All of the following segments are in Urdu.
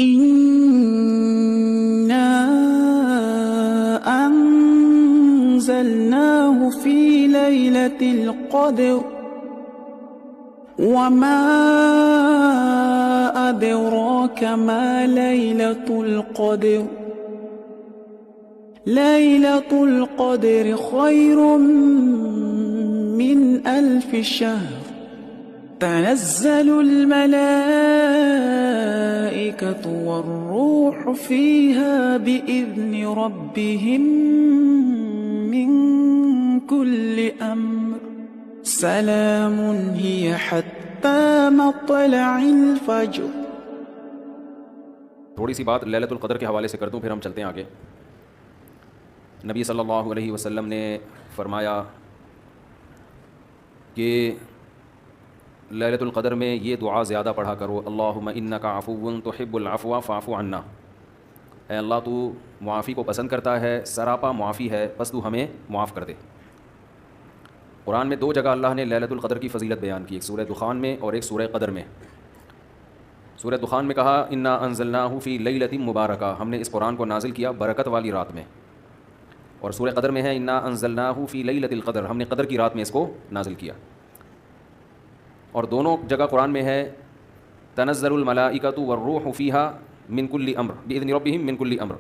إنا أنزلناه في ليلة القدر وما أدراك ما ليلة القدر ليلة القدر خير من 1000 شهر تنزل الملائكة والروح فيها بإذن ربهم من كل أمر سلام هي حتى مطلع الفجر. تھوڑی سی بات لیلۃ القدر کے حوالے سے کر دوں پھر ہم چلتے ہیں آگے. نبی صلی اللہ علیہ وسلم نے فرمایا کہ لیلۃ القدر میں یہ دعا زیادہ پڑھا کرو، اللہم انک عفو تحب العفو فاعف عنا. اے اللہ تو معافی کو پسند کرتا ہے، سراپا معافی ہے، بس تو ہمیں معاف کر دے. قرآن میں 2 جگہ اللہ نے لیلۃ القدر کی فضیلت بیان کی، ایک سورہ دخان میں اور ایک سورہ قدر میں. سورہ دخان میں کہا انا انزلناہ فی لیلۃ مبارکہ، ہم نے اس قرآن کو نازل کیا برکت والی رات میں. اور سورہ قدر میں ہے انا انزلناہ فی لیلۃ القدر، ہم نے قدر کی رات میں اس کو نازل کیا. اور دونوں جگہ قرآن میں ہے تنزل الملائکۃ والروح فیہا من کل امر باذن ربہم من کل امر،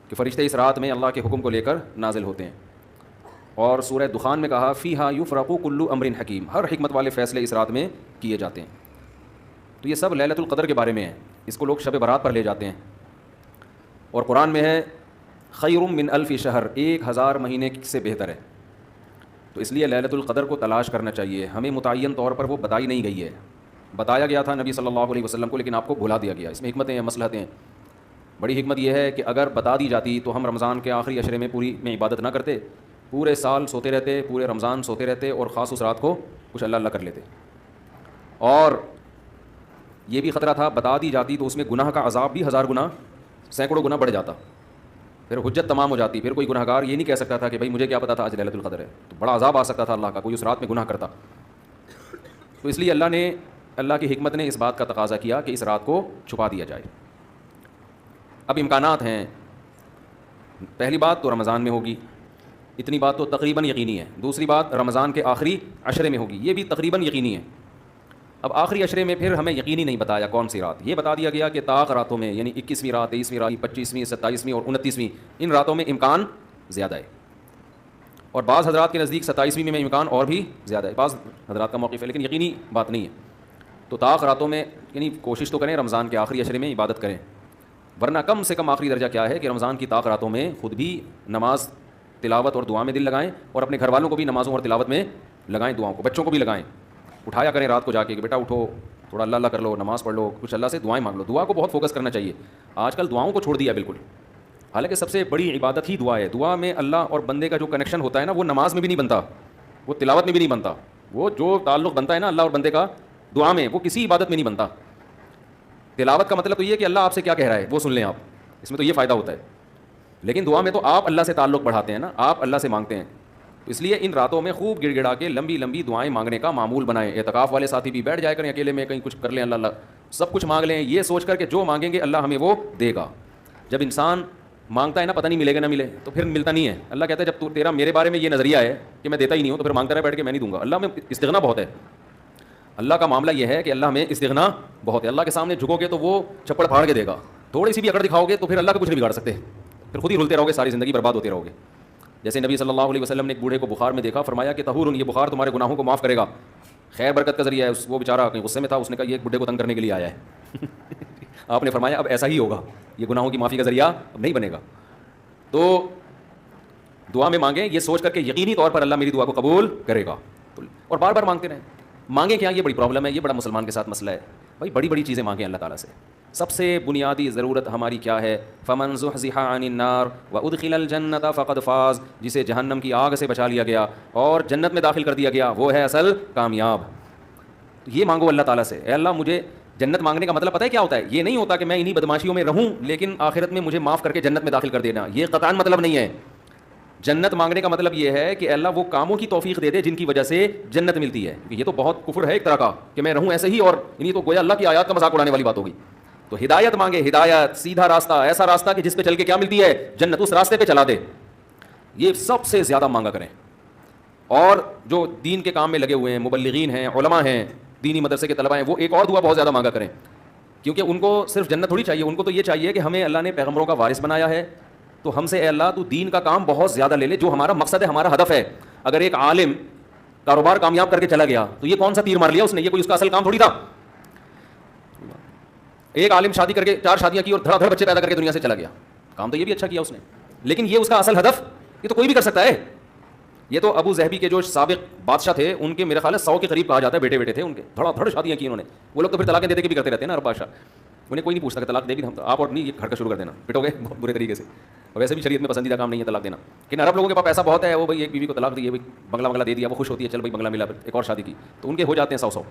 کہ فرشتے اس رات میں اللہ کے حکم کو لے کر نازل ہوتے ہیں. اور سورہ دخان میں کہا فیہا یفرق کل امر حکیم، ہر حکمت والے فیصلے اس رات میں کیے جاتے ہیں. تو یہ سب لیلۃ القدر کے بارے میں ہے، اس کو لوگ شب برات پر لے جاتے ہیں. اور قرآن میں ہے خیر من 1000 شہر، 1000 مہینے سے بہتر ہے. تو اس لیے لیلۃ القدر کو تلاش کرنا چاہیے. ہمیں متعین طور پر وہ بتائی نہیں گئی ہے، بتایا گیا تھا نبی صلی اللہ علیہ وسلم کو، لیکن آپ کو بھلا دیا گیا. اس میں حکمتیں ہیں، مصلحتیں ہیں. بڑی حکمت یہ ہے کہ اگر بتا دی جاتی تو ہم رمضان کے آخری عشرے میں پوری میں عبادت نہ کرتے، پورے سال سوتے رہتے، پورے رمضان سوتے رہتے، اور خاص اس رات کو کچھ اللہ اللہ کر لیتے. اور یہ بھی خطرہ تھا بتا دی جاتی تو اس میں گناہ کا عذاب بھی 1000 گنا، سینکڑوں گنا بڑھ جاتا، پھر حجت تمام ہو جاتی. پھر کوئی گناہ گار یہ نہیں کہہ سکتا تھا کہ بھائی مجھے کیا پتا تھا آج لیلۃ القدر ہے، تو بڑا عذاب آ سکتا تھا اللہ کا، کوئی اس رات میں گناہ کرتا. تو اس لیے اللہ کی حکمت نے اس بات کا تقاضا کیا کہ اس رات کو چھپا دیا جائے. اب امکانات ہیں. پہلی بات تو رمضان میں ہوگی، اتنی بات تو تقریباً یقینی ہے. دوسری بات رمضان کے آخری عشرے میں ہوگی، یہ بھی تقریباً یقینی ہے. اب آخری عشرے میں پھر ہمیں یقینی نہیں بتایا کون سی رات، یہ بتا دیا گیا کہ طاق راتوں میں، یعنی 21ویں رات، 23ویں رات، 25ویں، 27ویں اور 29ویں، ان راتوں میں امکان زیادہ ہے. اور بعض حضرات کے نزدیک 27ویں میں امکان اور بھی زیادہ ہے، بعض حضرات کا موقف ہے، لیکن یقینی بات نہیں ہے. تو طاق راتوں میں یعنی کوشش تو کریں رمضان کے آخری عشرے میں عبادت کریں، ورنہ کم سے کم آخری درجہ کیا ہے کہ رمضان کی طاق راتوں میں خود بھی نماز، تلاوت اور دعا میں دل لگائیں، اور اپنے گھر والوں کو بھی نمازوں اور تلاوت میں لگائیں، دعاؤں کو بچوں کو بھی لگائیں. اٹھایا کریں رات کو جا کے کہ بیٹا اٹھو، تھوڑا اللہ اللہ کر لو، نماز پڑھ لو، کچھ اللہ سے دعائیں مانگ لو. دعا کو بہت فوکس کرنا چاہیے. آج کل دعاؤں کو چھوڑ دیا بالکل، حالانکہ سب سے بڑی عبادت ہی دعا ہے. دعا میں اللہ اور بندے کا جو کنیکشن ہوتا ہے نا، وہ نماز میں بھی نہیں بنتا، وہ تلاوت میں بھی نہیں بنتا. وہ جو تعلق بنتا ہے نا اللہ اور بندے کا دعا میں، وہ کسی عبادت میں نہیں بنتا. تلاوت کا مطلب تو یہ کہ اللہ آپ سے کیا کہہ رہا ہے وہ سن لیں آپ، اس میں تو یہ فائدہ ہوتا ہے. لیکن دعا میں تو آپ اللہ سے تعلق بڑھاتے ہیں نا، آپ اللہ سے مانگتے ہیں. اس لیے ان راتوں میں خوب گڑ گڑا کے لمبی لمبی دعائیں مانگنے کا معمول بنائیں. اعتکاف والے ساتھی بھی بیٹھ جائے کریں اکیلے میں، کہیں کچھ کر لیں، اللہ اللہ سب کچھ مانگ لیں، یہ سوچ کر کہ جو مانگیں گے اللہ ہمیں وہ دے گا. جب انسان مانگتا ہے نا پتہ نہیں ملے گا نہ ملے، تو پھر ملتا نہیں ہے. اللہ کہتا ہے جب تیرا میرے بارے میں یہ نظریہ ہے کہ میں دیتا ہی نہیں ہوں، تو پھر مانگتا رہے بیٹھ کے میں نہیں دوں گا. اللہ میں استغنا بہت ہے. اللہ کا معاملہ یہ ہے کہ اللہ میں استغنا بہت ہے. اللہ کے سامنے جھکو گے تو وہ چھپڑ پھاڑ کے دے گا. تھوڑی سی بھی اکڑ دکھاؤ گے تو پھر اللہ کو کچھ نہیں بگاڑ سکتے، پھر خود ہی رلتے رہو گے، ساری زندگی برباد ہوتے رہو گے. جیسے نبی صلی اللہ علیہ وسلم نے ایک بوڑھے کو بخار میں دیکھا، فرمایا کہ طہور، یہ بخار تمہارے گناہوں کو معاف کرے گا، خیر برکت کا ذریعہ ہے. وہ بیچارہ کہیں غصے میں تھا، اس نے کہا یہ ایک بوڑھے کو تنگ کرنے کے لیے آیا ہے. آپ نے فرمایا اب ایسا ہی ہوگا، یہ گناہوں کی معافی کا ذریعہ اب نہیں بنے گا. تو دعا میں مانگیں یہ سوچ کر کے یقینی طور پر اللہ میری دعا کو قبول کرے گا، اور بار بار مانگتے رہیں. مانگیں کیا، یہ بڑی پرابلم ہے، یہ بڑا مسلمان کے ساتھ مسئلہ ہے. بھائی بڑی بڑی چیزیں مانگیں اللہ تعالیٰ سے. سب سے بنیادی ضرورت ہماری کیا ہے؟ فمن زحزح عن النار وادخل الجنۃ فقد فاز، جسے جہنم کی آگ سے بچا لیا گیا اور جنت میں داخل کر دیا گیا وہ ہے اصل کامیاب. یہ مانگو اللہ تعالیٰ سے، اے اللہ مجھے جنت. مانگنے کا مطلب پتہ ہے کیا ہوتا ہے؟ یہ نہیں ہوتا کہ میں انہی بدماشیوں میں رہوں لیکن آخرت میں مجھے معاف کر کے جنت میں داخل کر دینا، یہ قطعاً مطلب نہیں ہے. جنت مانگنے کا مطلب یہ ہے کہ اللہ وہ کاموں کی توفیق دے دے جن کی وجہ سے جنت ملتی ہے. یہ تو بہت کفر ہے ایک طرح کا کہ میں رہوں ایسے ہی، اور انہیں تو گویا اللہ کی آیات کا مذاق اڑانے والی بات ہوگی. تو تو ہدایت مانگے, ہدایت سیدھا راستہ, ایسا راستہ کہ جس پہ چل کے کیا ملتی ہے, جنت, اس راستے پہ چلا دے. یہ سب سے زیادہ مانگا کریں. اور جو دین کے کام میں لگے ہوئے ہیں, مبلغین ہیں, علماء ہیں, دینی مدرسے کے طلباء ہیں, وہ ایک اور دعا بہت زیادہ مانگا کریں, کیونکہ ان کو صرف جنت تھوڑی چاہیے, ان کو تو یہ چاہیے کہ ہمیں اللہ نے پیغمبروں کا وارث بنایا ہے, تو ہم سے اے اللہ تو دین کا کام بہت زیادہ لے لے, جو ہمارا مقصد ہے, ہمارا ہدف ہے. اگر ایک عالم کاروبار کامیاب کر کے چلا گیا تو یہ کون سا تیر مار لیا اس نے, یہ کوئی اس کا اصل کام تھوڑی تھا. ایک عالم شادی کر کے 4 شادیاں کی اور دھڑا دھڑ بچے پیدا کر کے دنیا سے چلا گیا, کام تو یہ بھی اچھا کیا اس نے, لیکن یہ اس کا اصل ہدف, یہ تو کوئی بھی کر سکتا ہے. یہ تو ابو ظہبی کے جو سابق بادشاہ تھے, ان کے میرے خیال ہے 100 کے قریب کہا جاتا ہے بیٹے تھے ان کے, دھڑا دھڑ شادیاں کی انہوں نے. وہ لوگ تو پھر طلاقیں دے کے بھی کرتے رہتے ہیں نا, عرب بادشاہ, انہیں کوئی نہیں پوچھتا کہ طلاق دے گی ہم آپ, اور نہیں یہ کھڑکا شروع کر دینا, پٹو گے بہت برے طریقے سے. اور ویسے بھی شریعت میں پسندیدہ کام نہیں ہے طلاق دینا, لیکن عرب لوگوں کے پاس پیسہ بہت ہے, وہ بھائی ایک بیوی کو طلاق دی, بنگلہ دے دیا, وہ خوش ہوتی ہے, چل بھائی بنگلہ ملا, ایک اور شادی کی, تو ان کے ہو جاتے ہیں 100.